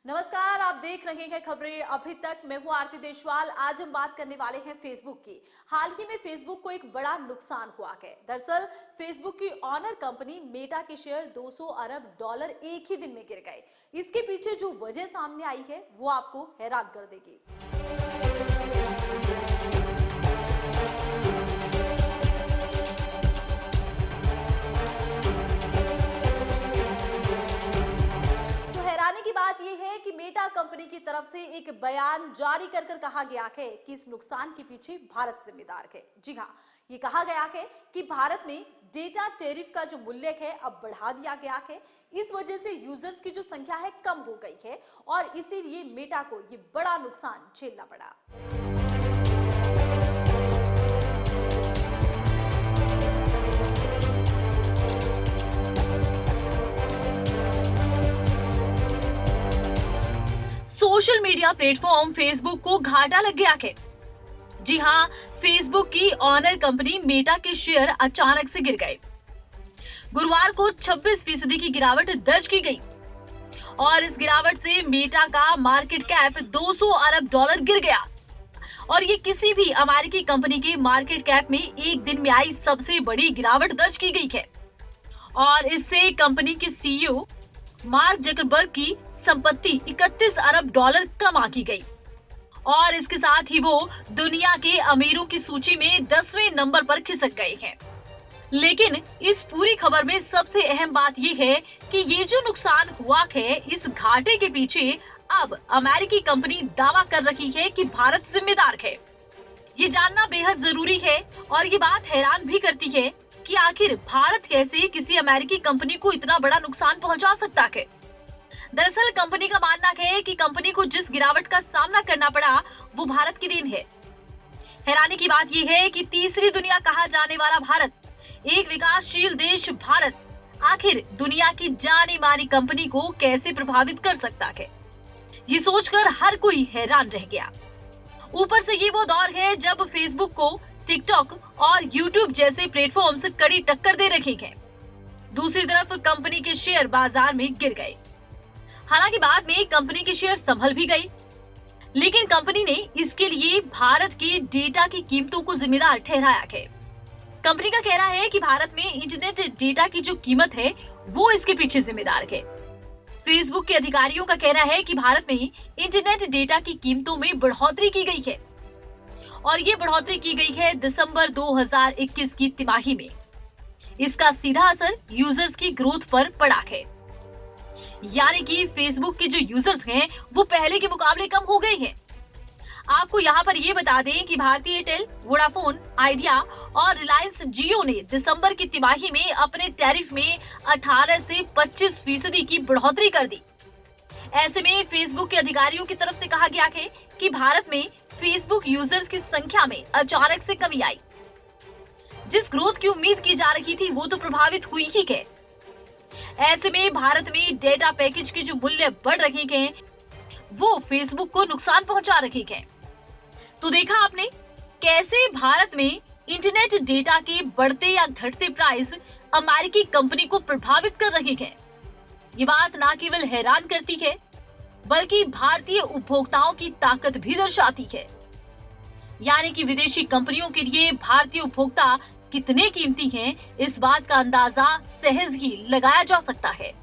नमस्कार, आप देख रहे हैं खबरें अभी तक। मैं हूं आरती देशवाल। आज हम बात करने वाले हैं फेसबुक की। हाल ही में फेसबुक को एक बड़ा नुकसान हुआ है। दरअसल फेसबुक की ऑनर कंपनी मेटा के शेयर 200 अरब डॉलर एक ही दिन में गिर गए। इसके पीछे जो वजह सामने आई है वो आपको हैरान कर देगी। हैरानी की बात यह है कि मेटा कंपनी की तरफ से एक बयान जारी कर कहा गया है कि इस नुकसान के पीछे भारत जिम्मेदार है। जी हाँ, ये कहा गया है कि भारत में डेटा टैरिफ का जो मूल्य है अब बढ़ा दिया गया है। इस वजह से यूजर्स की जो संख्या है कम हो गई है और इसीलिए मेटा को ये बड़ा नुकसान झेलना पड़ा। सोशल मीडिया प्लेटफॉर्म फेसबुक को घाटा लग गया है। जी हाँ, फेसबुक की ऑनर कंपनी मेटा के शेयर अचानक से गिर गए। गुरुवार को 26% की गिरावट दर्ज की गई और इस गिरावट से मेटा का मार्केट कैप 200 अरब डॉलर गिर गया और ये किसी भी अमेरिकी कंपनी के मार्केट कैप में एक दिन में आई सबसे बड़ी गिरावट दर्ज की गई है। और इससे कंपनी के सीईओ मार्क जकरबर्ग की संपत्ति 31 अरब डॉलर कम आंकी गई और इसके साथ ही वो दुनिया के अमीरों की सूची में 10वें नंबर पर खिसक गए हैं। लेकिन इस पूरी खबर में सबसे अहम बात ये है कि ये जो नुकसान हुआ है, इस घाटे के पीछे अब अमेरिकी कंपनी दावा कर रही है कि भारत जिम्मेदार है। ये जानना बेहद जरूरी है और ये बात हैरान भी करती है कि आखिर भारत कैसे किसी अमेरिकी कंपनी को इतना बड़ा नुकसान पहुंचा सकता है। दरअसल कंपनी का मानना है कि कंपनी को जिस गिरावट का सामना करना पड़ा वो भारत की देन है। हैरानी की बात यह है कि तीसरी दुनिया कहा जाने वाला भारत, एक विकासशील देश भारत, आखिर दुनिया की जानी मानी कंपनी को कैसे प्रभावित कर सकता है, ये सोचकर हर कोई हैरान रह गया। ऊपर से ये वो दौर है जब फेसबुक को टिकटॉक और यूट्यूब जैसे प्लेटफॉर्म्स कड़ी टक्कर दे रहे हैं। दूसरी तरफ कंपनी के शेयर बाजार में गिर गए। हालांकि बाद में कंपनी के शेयर संभल भी गए, लेकिन कंपनी ने इसके लिए भारत के डेटा की कीमतों को जिम्मेदार ठहराया है। कंपनी का कहना है कि भारत में इंटरनेट डेटा की जो कीमत है वो इसके पीछे जिम्मेदार है। फेसबुक के अधिकारियों का कहना है कि भारत में इंटरनेट डेटा की कीमतों में बढ़ोतरी की गई है और ये बढ़ोतरी की गई है दिसंबर 2021 की तिमाही में। इसका सीधा असर यूजर्स की ग्रोथ पर पड़ा है, यानी कि फेसबुक के जो यूजर्स हैं वो पहले के मुकाबले कम हो गए हैं। आपको यहाँ पर ये बता दें कि भारतीय एयरटेल, वोडाफोन आइडिया और रिलायंस जियो ने दिसंबर की तिमाही में अपने टैरिफ में 18 से 25% की बढ़ोतरी कर दी। ऐसे में फेसबुक के अधिकारियों की तरफ से कहा गया है कि भारत में फेसबुक यूजर्स की संख्या में अचानक से कमी आई। जिस ग्रोथ की उम्मीद की जा रही थी वो तो प्रभावित हुई ही है। ऐसे में भारत में डेटा पैकेज के जो मूल्य बढ़ रहे हैं वो फेसबुक को नुकसान पहुंचा रहे हैं। तो देखा आपने कैसे भारत में इंटरनेट डेटा के बढ़ते या घटते प्राइस अमेरिकी कंपनी को प्रभावित कर रहे हैं। ये बात न केवल हैरान करती है बल्कि भारतीय उपभोक्ताओं की ताकत भी दर्शाती है। यानी कि विदेशी कंपनियों के लिए भारतीय उपभोक्ता कितने कीमती हैं, इस बात का अंदाजा सहज ही लगाया जा सकता है।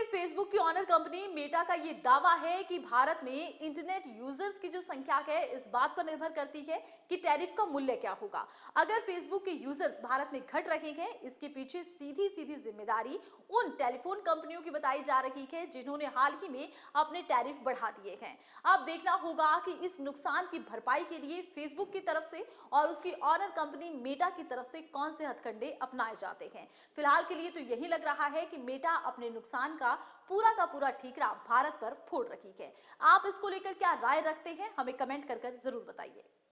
फेसबुक की ऑनर कंपनी मेटा का ये दावा है कि भारत में इंटरनेट यूजर्स की जो संख्या है इस बात पर निर्भर करती है कि टैरिफ का मूल्य क्या होगा। अगर फेसबुक के यूजर्स भारत में घट रहे हैं, इसके पीछे सीधी सीधी जिम्मेदारी उन टेलीफोन कंपनियों की बताई जा रही है जिन्होंने हाल ही में अपने टैरिफ बढ़ा दिए हैं। अब देखना होगा कि इस नुकसान की भरपाई के लिए फेसबुक की तरफ से और उसकी ऑनर कंपनी मेटा की तरफ से कौन से हथकंडे अपनाए जाते हैं। फिलहाल के लिए तो यही लग रहा है कि मेटा अपने नुकसान का पूरा ठीकरा भारत पर फोड़ रही है। आप इसको लेकर क्या राय रखते हैं, हमें कमेंट कर जरूर बताइए।